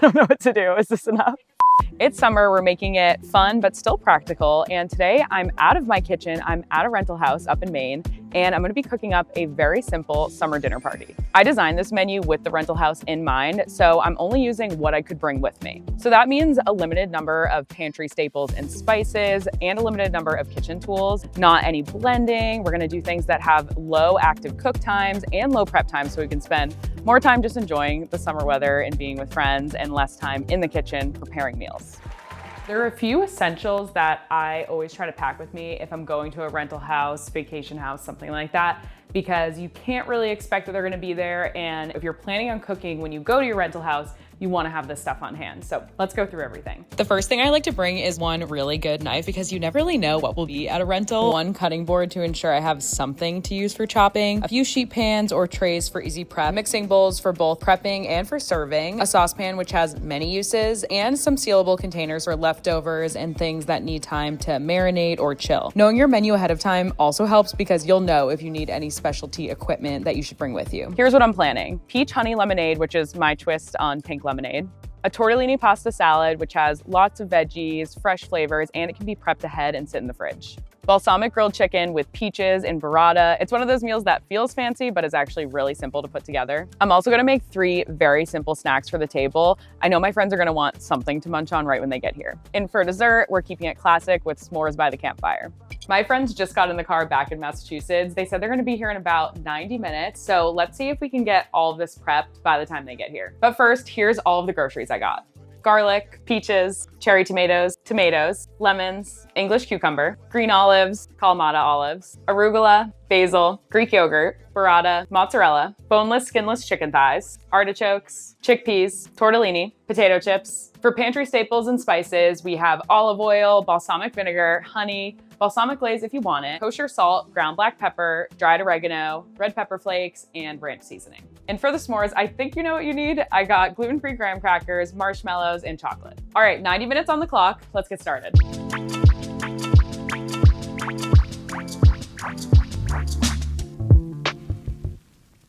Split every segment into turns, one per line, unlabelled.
don't know what to do. Is this enough? It's summer, we're making it fun, but still practical. And today I'm out of my kitchen. I'm at a rental house up in Maine, and I'm gonna be cooking up a very simple summer dinner party. I designed this menu with the rental house in mind, so I'm only using what I could bring with me. So that means a limited number of pantry staples and spices, and a limited number of kitchen tools, not any blending. We're gonna do things that have low active cook times and low prep times, so we can spend more time just enjoying the summer weather and being with friends, and less time in the kitchen preparing meals. There are a few essentials that I always try to pack with me if I'm going to a rental house, vacation house, something like that, because you can't really expect that they're gonna be there. And if you're planning on cooking when you go to your rental house, you wanna have this stuff on hand. So let's go through everything. The first thing I like to bring is one really good knife, because you never really know what will be at a rental. One cutting board to ensure I have something to use for chopping, a few sheet pans or trays for easy prep, mixing bowls for both prepping and for serving, a saucepan which has many uses, and some sealable containers for leftovers and things that need time to marinate or chill. Knowing your menu ahead of time also helps, because you'll know if you need any specialty equipment that you should bring with you. Here's what I'm planning. Peach honey lemonade, which is my twist on pink lemonade. A tortellini pasta salad, which has lots of veggies, fresh flavors, and it can be prepped ahead and sit in the fridge. Balsamic grilled chicken with peaches and burrata. It's one of those meals that feels fancy, but is actually really simple to put together. I'm also gonna make 3 very simple snacks for the table. I know my friends are gonna want something to munch on right when they get here. And for dessert, we're keeping it classic with s'mores by the campfire. My friends just got in the car back in Massachusetts. They said they're gonna be here in about 90 minutes. So let's see if we can get all of this prepped by the time they get here. But first, here's all of the groceries I got. Garlic, peaches, cherry tomatoes, lemons, English cucumber, green olives, Kalamata olives, arugula, basil, Greek yogurt, burrata, mozzarella, boneless, skinless chicken thighs, artichokes, chickpeas, tortellini, potato chips. For pantry staples and spices, we have olive oil, balsamic vinegar, honey, balsamic glaze if you want it, kosher salt, ground black pepper, dried oregano, red pepper flakes, and ranch seasoning. And for the s'mores, I think you know what you need. I got gluten-free graham crackers, marshmallows, and chocolate. All right, 90 minutes on the clock. Let's get started.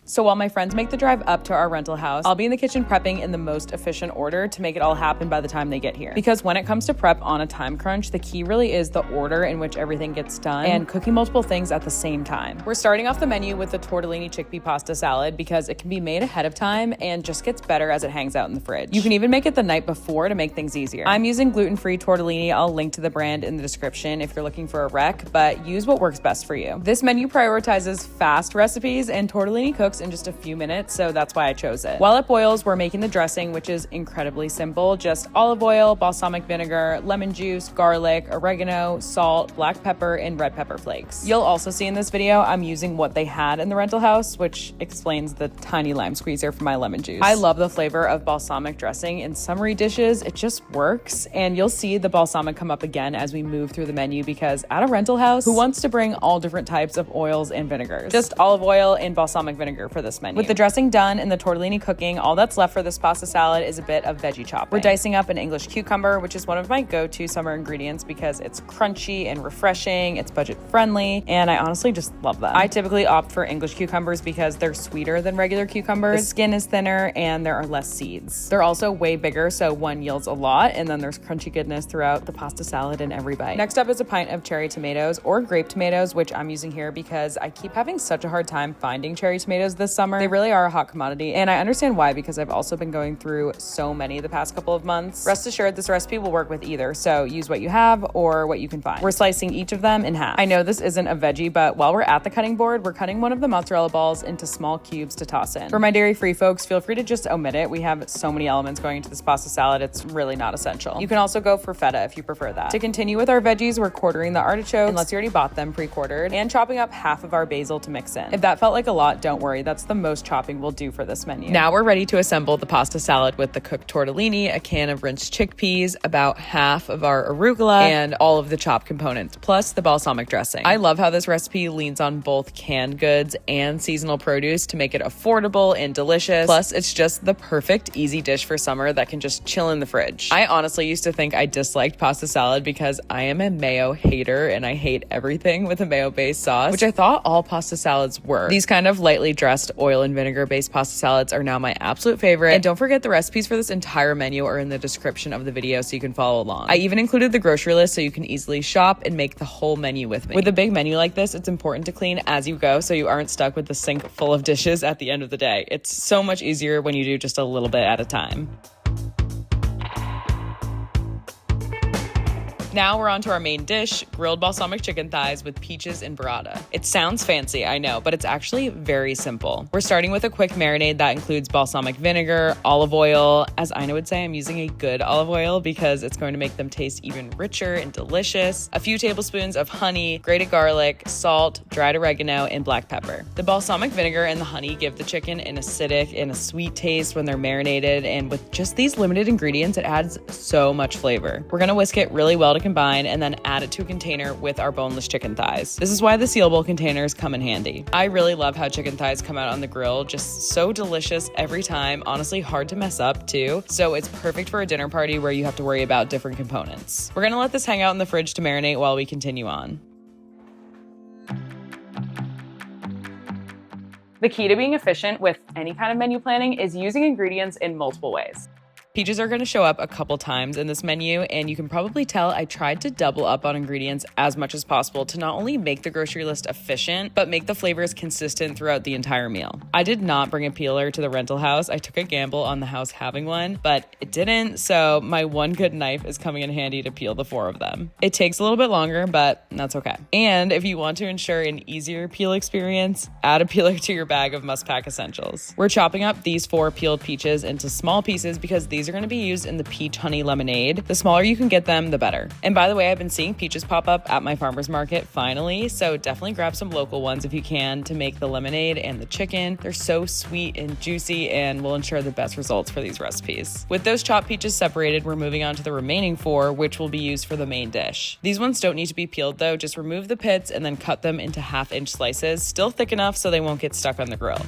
So while my friends make the drive up to our rental house, I'll be in the kitchen prepping in the most efficient order to make it all happen by the time they get here. Because when it comes to prep on a time crunch, the key really is the order in which everything gets done and cooking multiple things at the same time. We're starting off the menu with the tortellini chickpea pasta salad, because it can be made ahead of time and just gets better as it hangs out in the fridge. You can even make it the night before to make things easier. I'm using gluten-free tortellini. I'll link to the brand in the description if you're looking for a rec, but use what works best for you. This menu prioritizes fast recipes, and tortellini cooks in just a few minutes, so that's why I chose it. While it boils, we're making the dressing, which is incredibly simple. Just olive oil, balsamic vinegar, lemon juice, garlic, oregano, salt, black pepper, and red pepper flakes. You'll also see in this video, I'm using what they had in the rental house, which explains the tiny lime squeezer for my lemon juice. I love the flavor of balsamic dressing in summery dishes. It just works, and you'll see the balsamic come up again as we move through the menu, because at a rental house, who wants to bring all different types of oils and vinegars? Just olive oil and balsamic vinegar for this menu. With the dressing done and the tortellini cooking, all that's left for this pasta salad is a bit of veggie chopping. We're dicing up an English cucumber, which is one of my go-to summer ingredients because it's crunchy and refreshing, it's budget friendly, and I honestly just love them. I typically opt for English cucumbers because they're sweeter than regular cucumbers, the skin is thinner, and there are less seeds. They're also way bigger, so one yields a lot, and then there's crunchy goodness throughout the pasta salad in every bite. Next up is a pint of cherry tomatoes or grape tomatoes, which I'm using here because I keep having such a hard time finding cherry tomatoes this summer. They really are a hot commodity, and I understand why, because I've also been going through so many the past couple of months. Rest assured, this recipe will work with either, so use what you have or what you can find. We're slicing each of them in half. I know this isn't a veggie, but while we're at the cutting board, we're cutting one of the mozzarella balls into small cubes to toss in. For my dairy-free folks, feel free to just omit it. We have so many elements going into this pasta salad, it's really not essential. You can also go for feta if you prefer that. To continue with our veggies, we're quartering the artichokes, unless you already bought them pre-quartered, and chopping up half of our basil to mix in. If that felt like a lot, don't worry, that's the most chopping we'll do for this menu. Now we're ready to assemble the pasta salad with the cooked tortellini, a can of rinsed chickpeas, about half of our arugula, and all of the chopped components, plus the balsamic dressing. I love how this recipe leans on both canned goods and seasonal produce to make it affordable and delicious. Plus, it's just the perfect easy dish for summer that can just chill in the fridge. I honestly used to think I disliked pasta salad because I am a mayo hater and I hate everything with a mayo-based sauce, which I thought all pasta salads were. These kind of lightly dressed best. Oil and vinegar based pasta salads are now my absolute favorite. And don't forget, the recipes for this entire menu are in the description of the video so you can follow along. I even included the grocery list so you can easily shop and make the whole menu with me. With a big menu like this, it's important to clean as you go so you aren't stuck with the sink full of dishes at the end of the day. It's so much easier when you do just a little bit at a time. Now we're on to our main dish, grilled balsamic chicken thighs with peaches and burrata. It sounds fancy, I know, but it's actually very simple. We're starting with a quick marinade that includes balsamic vinegar, olive oil. As Ina would say, I'm using a good olive oil because it's going to make them taste even richer and delicious. A few tablespoons of honey, grated garlic, salt, dried oregano, and black pepper. The balsamic vinegar and the honey give the chicken an acidic and a sweet taste when they're marinated, and with just these limited ingredients, it adds so much flavor. We're gonna whisk it really well to combine and then add it to a container with our boneless chicken thighs. This is why the sealable containers come in handy. I really love how chicken thighs come out on the grill, just so delicious every time, honestly hard to mess up too, so it's perfect for a dinner party where you have to worry about different components. We're gonna let this hang out in the fridge to marinate while we continue on. The key to being efficient with any kind of menu planning is using ingredients in multiple ways. Peaches are going to show up a couple times in this menu, and you can probably tell I tried to double up on ingredients as much as possible to not only make the grocery list efficient, but make the flavors consistent throughout the entire meal. I did not bring a peeler to the rental house. I took a gamble on the house having one, but it didn't, so my one good knife is coming in handy to peel the 4 of them. It takes a little bit longer, but that's okay. And if you want to ensure an easier peel experience, add a peeler to your bag of must-pack essentials. We're chopping up these 4 peeled peaches into small pieces because these are going to be used in the peach honey lemonade. The smaller you can get them, the better. And by the way, I've been seeing peaches pop up at my farmer's market finally, so definitely grab some local ones if you can to make the lemonade and the chicken. They're so sweet and juicy and will ensure the best results for these recipes. With those chopped peaches separated, we're moving on to the remaining 4, which will be used for the main dish. These ones don't need to be peeled though, just remove the pits and then cut them into 1/2-inch slices, still thick enough so they won't get stuck on the grill.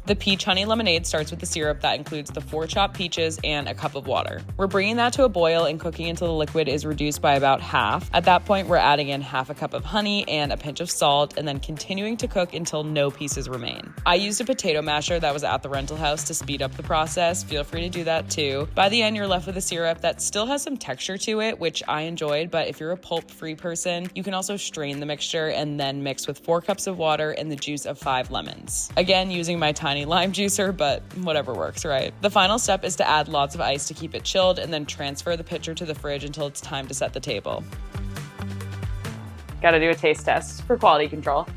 The peach honey lemonade starts with the syrup that includes the 4 chopped peaches and a cup of water. We're bringing that to a boil and cooking until the liquid is reduced by about half. At that point, we're adding in 1/2 cup of honey and a pinch of salt, and then continuing to cook until no pieces remain. I used a potato masher that was at the rental house to speed up the process. Feel free to do that too. By the end, you're left with a syrup that still has some texture to it, which I enjoyed, but if you're a pulp-free person, you can also strain the mixture and then mix with 4 cups of water and the juice of 5 lemons. Again, using my tiny lime juicer, but whatever works, right? The final step is to add lots of ice to keep it chilled and then transfer the pitcher to the fridge until it's time to set the table. Gotta do a taste test for quality control.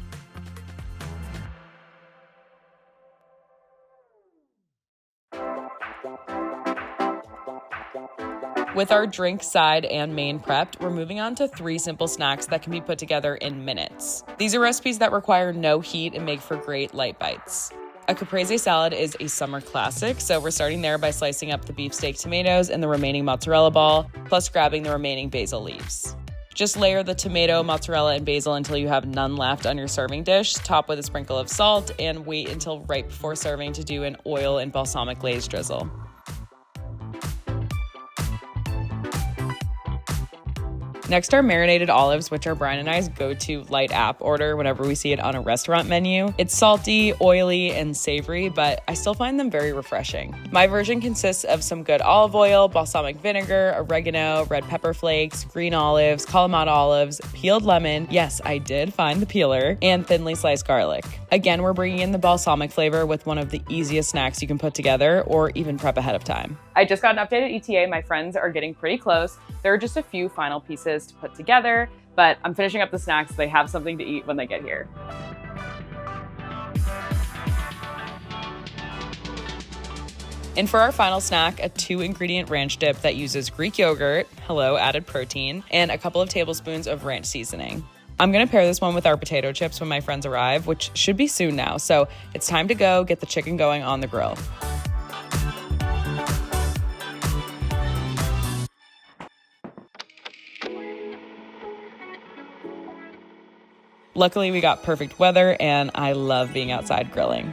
With our drink, side, and main prepped, we're moving on to 3 simple snacks that can be put together in minutes. These are recipes that require no heat and make for great light bites. A Caprese salad is a summer classic, so we're starting there by slicing up the beefsteak tomatoes and the remaining mozzarella ball, plus grabbing the remaining basil leaves. Just layer the tomato, mozzarella, and basil until you have none left on your serving dish, top with a sprinkle of salt, and wait until right before serving to do an oil and balsamic glaze drizzle. Next are marinated olives, which are Brian and I's go-to light app order whenever we see it on a restaurant menu. It's salty, oily, and savory, but I still find them very refreshing. My version consists of some good olive oil, balsamic vinegar, oregano, red pepper flakes, green olives, Kalamata olives, peeled lemon, yes, I did find the peeler, and thinly sliced garlic. Again, we're bringing in the balsamic flavor with one of the easiest snacks you can put together or even prep ahead of time. I just got an updated ETA. My friends are getting pretty close. There are just a few final pieces to put together, but I'm finishing up the snacks so they have something to eat when they get here. And for our final snack, a 2-ingredient ranch dip that uses Greek yogurt, hello, added protein, and a couple of tablespoons of ranch seasoning. I'm gonna pair this one with our potato chips when my friends arrive, which should be soon now, so it's time to go get the chicken going on the grill. Luckily, we got perfect weather, and I love being outside grilling.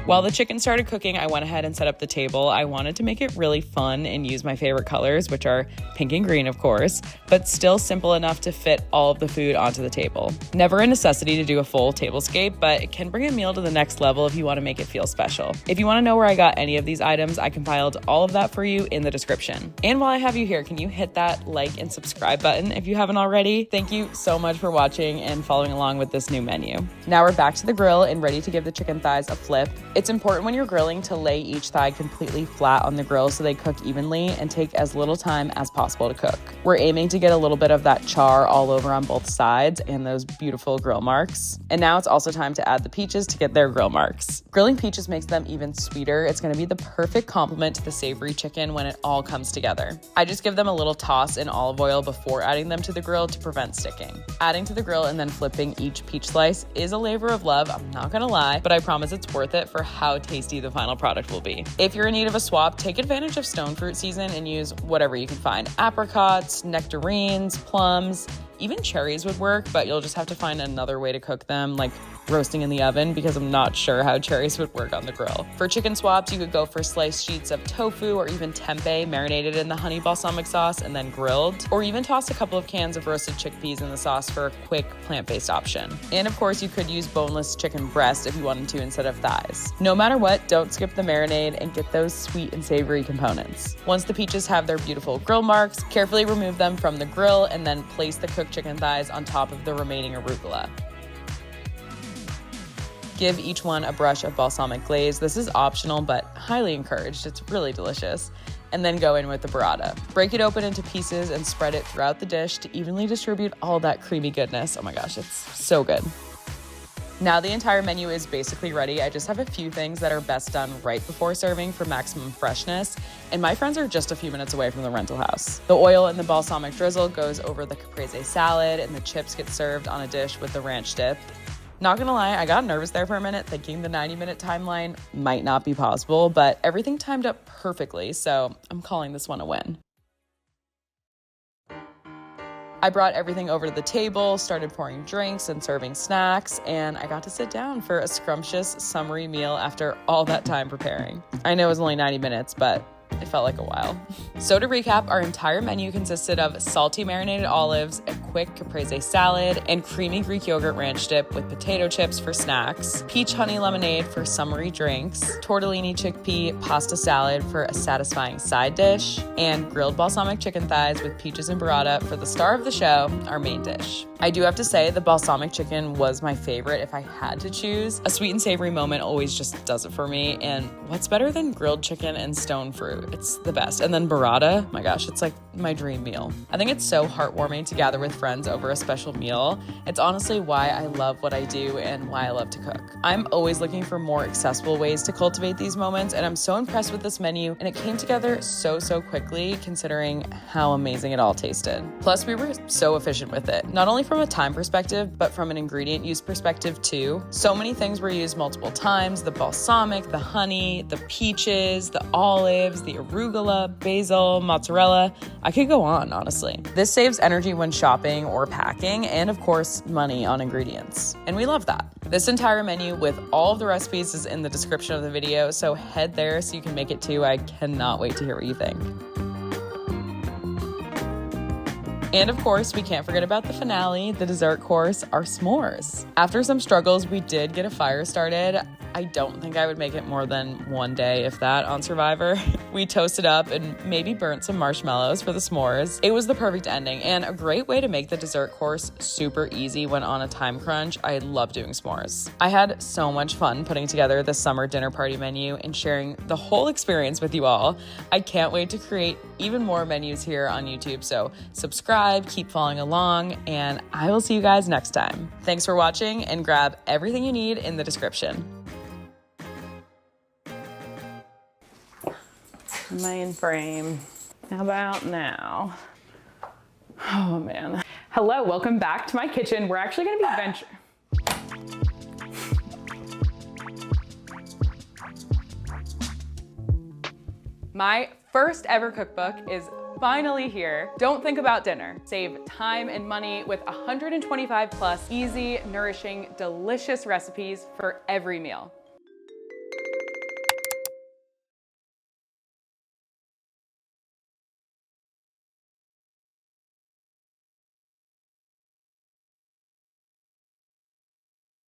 While the chicken started cooking, I went ahead and set up the table. I wanted to make it really fun and use my favorite colors, which are pink and green, of course, but still simple enough to fit all of the food onto the table. Never a necessity to do a full tablescape, but it can bring a meal to the next level if you want to make it feel special. If you want to know where I got any of these items, I compiled all of that for you in the description. And while I have you here, can you hit that like and subscribe button if you haven't already? Thank you so much for watching and following along with this new menu. Now we're back to the grill and ready to give the chicken thighs a flip. It's important when you're grilling to lay each thigh completely flat on the grill so they cook evenly and take as little time as possible to cook. We're aiming to get a little bit of that char all over on both sides and those beautiful grill marks. And now it's also time to add the peaches to get their grill marks. Grilling peaches makes them even sweeter. It's going to be the perfect complement to the savory chicken when it all comes together. I just give them a little toss in olive oil before adding them to the grill to prevent sticking. Adding to the grill and then flipping each peach slice is a labor of love, I'm not gonna lie, but I promise it's worth it for how tasty the final product will be. If you're in need of a swap, take advantage of stone fruit season and use whatever you can find. Apricots, nectarines, plums, even cherries would work, but you'll just have to find another way to cook them, like roasting in the oven, because I'm not sure how cherries would work on the grill. For chicken swaps, you could go for sliced sheets of tofu or even tempeh marinated in the honey balsamic sauce and then grilled, or even toss a couple of cans of roasted chickpeas in the sauce for a quick plant-based option. And of course, you could use boneless chicken breast if you wanted to instead of thighs. No matter what, don't skip the marinade and get those sweet and savory components. Once the peaches have their beautiful grill marks, carefully remove them from the grill and then place the cooked chicken thighs on top of the remaining arugula. Give each one a brush of balsamic glaze. This is optional, but highly encouraged. It's really delicious. And then go in with the burrata. Break it open into pieces and spread it throughout the dish to evenly distribute all that creamy goodness. Oh my gosh, it's so good. Now the entire menu is basically ready. I just have a few things that are best done right before serving for maximum freshness, and my friends are just a few minutes away from the rental house. The oil and the balsamic drizzle goes over the caprese salad, and the chips get served on a dish with the ranch dip. Not gonna lie, I got nervous there for a minute, thinking the 90-minute timeline might not be possible, but everything timed up perfectly, so I'm calling this one a win. I brought everything over to the table, started pouring drinks and serving snacks, and I got to sit down for a scrumptious, summery meal after all that time preparing. I know it was only 90 minutes, but it felt like a while. So to recap, our entire menu consisted of salty marinated olives, a quick caprese salad, and creamy Greek yogurt ranch dip with potato chips for snacks, peach honey lemonade for summery drinks, tortellini chickpea pasta salad for a satisfying side dish, and grilled balsamic chicken thighs with peaches and burrata for the star of the show, our main dish. I do have to say the balsamic chicken was my favorite if I had to choose. A sweet and savory moment always just does it for me, and what's better than grilled chicken and stone fruit? It's the best. And then burrata, my gosh, it's like my dream meal. I think it's so heartwarming to gather with friends over a special meal. It's honestly why I love what I do and why I love to cook. I'm always looking for more accessible ways to cultivate these moments, and I'm so impressed with this menu, and it came together so quickly considering how amazing it all tasted. Plus, we were so efficient with it, not only from a time perspective, but from an ingredient use perspective too. So many things were used multiple times: the balsamic, the honey, the peaches, the olives, the arugula, basil, mozzarella. I could go on, honestly. This saves energy when shopping or packing, and of course, money on ingredients. And we love that. This entire menu with all of the recipes is in the description of the video, so head there so you can make it too. I cannot wait to hear what you think. And of course, we can't forget about the finale, the dessert course, our s'mores. After some struggles, we did get a fire started. I don't think I would make it more than one day, if that, on Survivor. We toasted up and maybe burnt some marshmallows for the s'mores. It was the perfect ending and a great way to make the dessert course super easy when on a time crunch. I love doing s'mores. I had so much fun putting together the summer dinner party menu and sharing the whole experience with you all. I can't wait to create even more menus here on YouTube, so subscribe, keep following along, and I will see you guys next time. Thanks for watching, and grab everything you need in the description. Am I in frame? How about now? Oh man. Hello, welcome back to my kitchen. We're actually gonna be My first ever cookbook is finally here. Don't think about dinner. Save time and money with 125 plus easy, nourishing, delicious recipes for every meal.